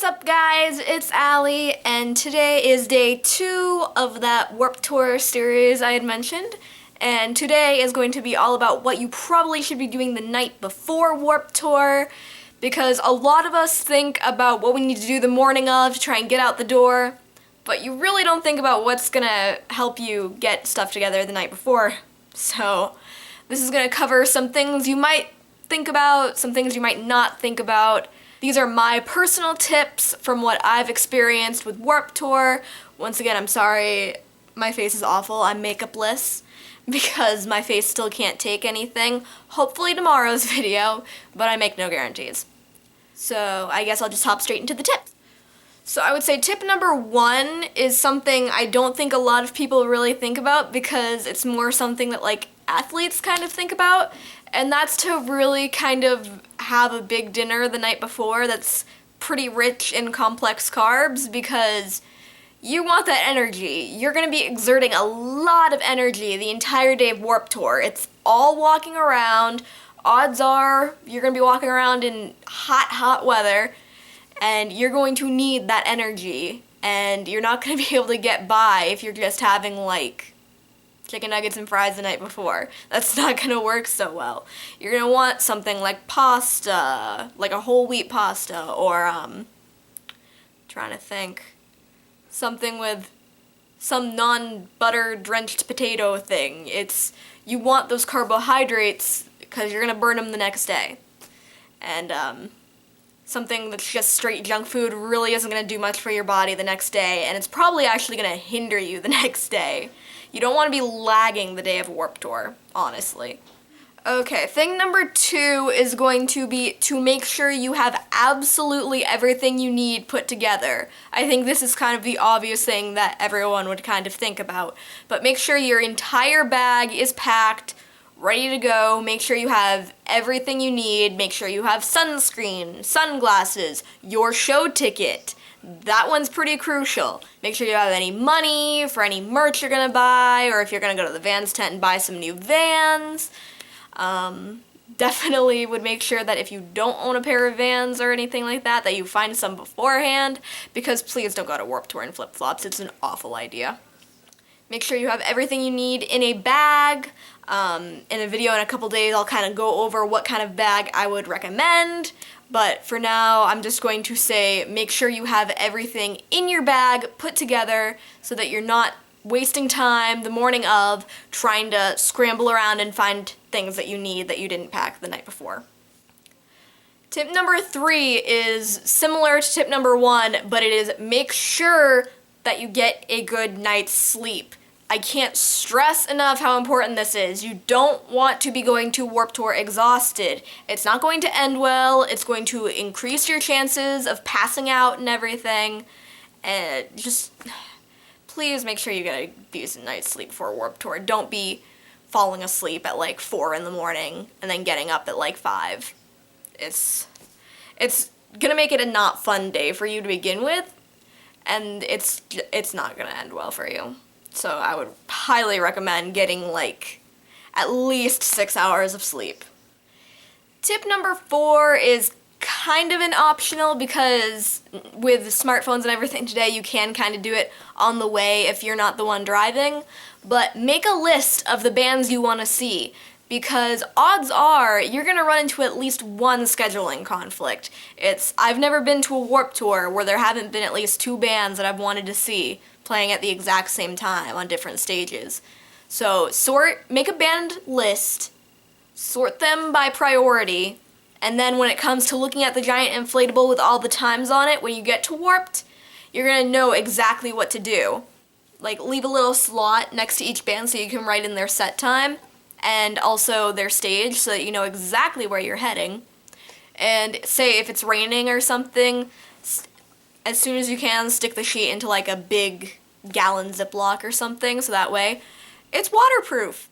up, guys? It's Allie, and today is day 2 of that Warped Tour series I had mentioned. And today is going to be all about what you probably should be doing the night before Warped Tour, because a lot of us think about what we need to do the morning of to try and get out the door, but you really don't think about what's gonna help you get stuff together the night before. So this is gonna cover some things you might think about, some things you might not think about. These are my personal tips from what I've experienced with Warped Tour. Once again, I'm sorry, my face is awful. I'm makeupless because my face still can't take anything. Hopefully tomorrow's video, but I make no guarantees. So I guess I'll just hop straight into the tips. So I would say tip number 1 is something I don't think a lot of people really think about because it's more something that like athletes kind of think about, and that's to really kind of have a big dinner the night before that's pretty rich in complex carbs, because you want that energy. You're going to be exerting a lot of energy the entire day of Warped Tour. It's all walking around. Odds are you're going to be walking around in hot weather, and you're going to need that energy, and you're not going to be able to get by if you're just having like chicken nuggets and fries the night before. That's not gonna work so well. You're gonna want something like pasta, like a whole wheat pasta, or trying to think, something with some non-butter drenched potato thing. You want those carbohydrates because you're gonna burn them the next day. And something that's just straight junk food really isn't gonna do much for your body the next day, and it's probably actually gonna hinder you the next day. You don't want to be lagging the day of Warped Tour, honestly. Okay, thing number 2 is going to be to make sure you have absolutely everything you need put together. I think this is kind of the obvious thing that everyone would kind of think about, but make sure your entire bag is packed, ready to go. Make sure you have everything you need. Make sure you have sunscreen, sunglasses, your show ticket. That one's pretty crucial. Make sure you have any money for any merch you're gonna buy, or if you're gonna go to the Vans tent and buy some new Vans. Definitely would make sure that if you don't own a pair of Vans or anything like that, that you find some beforehand, because please don't go to Warped Tour in flip-flops. It's an awful idea. Make sure you have everything you need in a bag. In a video in a couple days, I'll kind of go over what kind of bag I would recommend. But for now, I'm just going to say make sure you have everything in your bag put together so that you're not wasting time the morning of trying to scramble around and find things that you need that you didn't pack the night before. Tip number 3 is similar to tip number 1, but it is make sure that you get a good night's sleep. I can't stress enough how important this is. You don't want to be going to Warped Tour exhausted. It's not going to end well. It's going to increase your chances of passing out and everything. And just please make sure you get a decent night's sleep before Warped Tour. Don't be falling asleep at like 4 in the morning and then getting up at like 5. It's gonna make it a not fun day for you to begin with, and it's not gonna end well for you. So I would highly recommend getting like at least 6 hours of sleep. Tip number 4 is kind of an optional, because with smartphones and everything today, you can kind of do it on the way if you're not the one driving. But make a list of the bands you want to see, because odds are you're going to run into at least one scheduling conflict. I've never been to a Warped Tour where there haven't been at least 2 bands that I've wanted to see playing at the exact same time on different stages. So make a band list, sort them by priority, and then when it comes to looking at the giant inflatable with all the times on it, when you get to Warped, you're gonna know exactly what to do. Like, leave a little slot next to each band so you can write in their set time, and also their stage so that you know exactly where you're heading. And say if it's raining or something, as soon as you can, stick the sheet into like a big gallon Ziploc or something, so that way it's waterproof.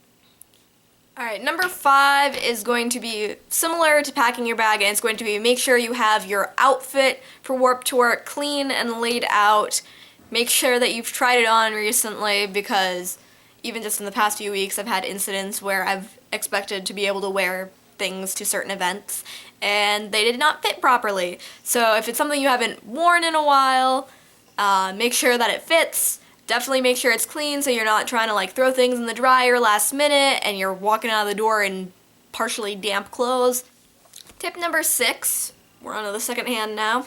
Alright, number 5 is going to be similar to packing your bag, and it's going to be make sure you have your outfit for Warped Tour clean and laid out. Make sure that you've tried it on recently, because even just in the past few weeks I've had incidents where I've expected to be able to wear things to certain events, and they did not fit properly. So if it's something you haven't worn in a while, make sure that it fits. Definitely make sure it's clean so you're not trying to like throw things in the dryer last minute and you're walking out of the door in partially damp clothes. Tip number 6, we're on to the second hand now.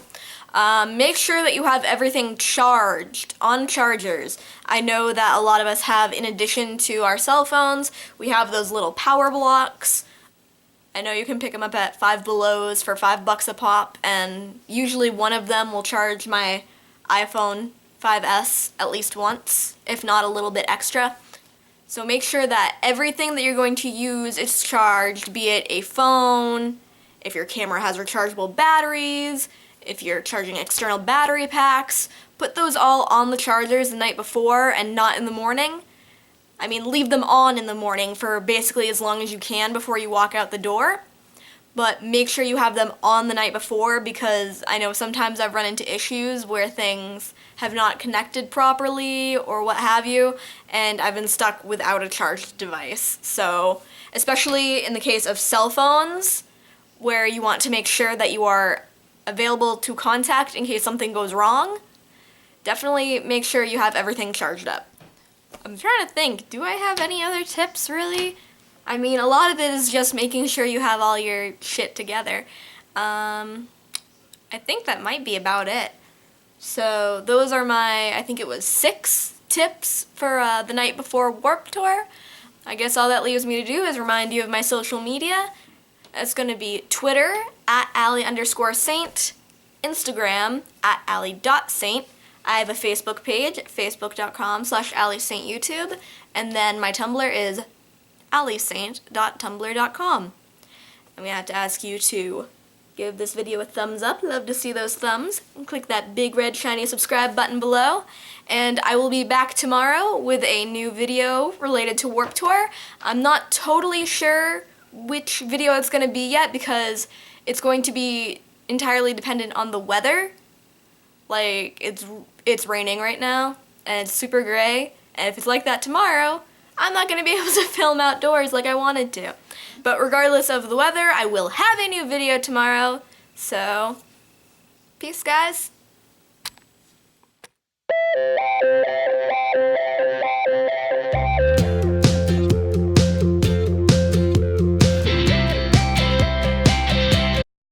Make sure that you have everything charged on chargers. I know that a lot of us have, in addition to our cell phones, we have those little power blocks. I know you can pick them up at Five Below's for $5 a pop, and usually one of them will charge my iPhone 5S at least once, if not a little bit extra. So make sure that everything that you're going to use is charged, be it a phone, if your camera has rechargeable batteries, if you're charging external battery packs, put those all on the chargers the night before and not in the morning. I mean, leave them on in the morning for basically as long as you can before you walk out the door. But make sure you have them on the night before, because I know sometimes I've run into issues where things have not connected properly or what have you, and I've been stuck without a charged device. So, especially in the case of cell phones, where you want to make sure that you are available to contact in case something goes wrong, definitely make sure you have everything charged up. I'm trying to think, do I have any other tips really? I mean, a lot of it is just making sure you have all your shit together. I think that might be about it. So those are my, I think it was 6 tips for the night before Warped Tour. I guess all that leaves me to do is remind you of my social media. It's going to be Twitter at Allie_Saint, Instagram at Allie.Saint. I have a Facebook page, facebook.com/AllieSaintYouTube, and then my Tumblr is alliesaint.tumblr.com. I'm going to have to ask you to give this video a thumbs up. Love to see those thumbs. And click that big red shiny subscribe button below. And I will be back tomorrow with a new video related to Warped Tour. I'm not totally sure which video it's going to be yet, because it's going to be entirely dependent on the weather. Like, it's raining right now, and it's super gray, and if it's like that tomorrow, I'm not going to be able to film outdoors like I wanted to. But regardless of the weather, I will have a new video tomorrow, so peace, guys.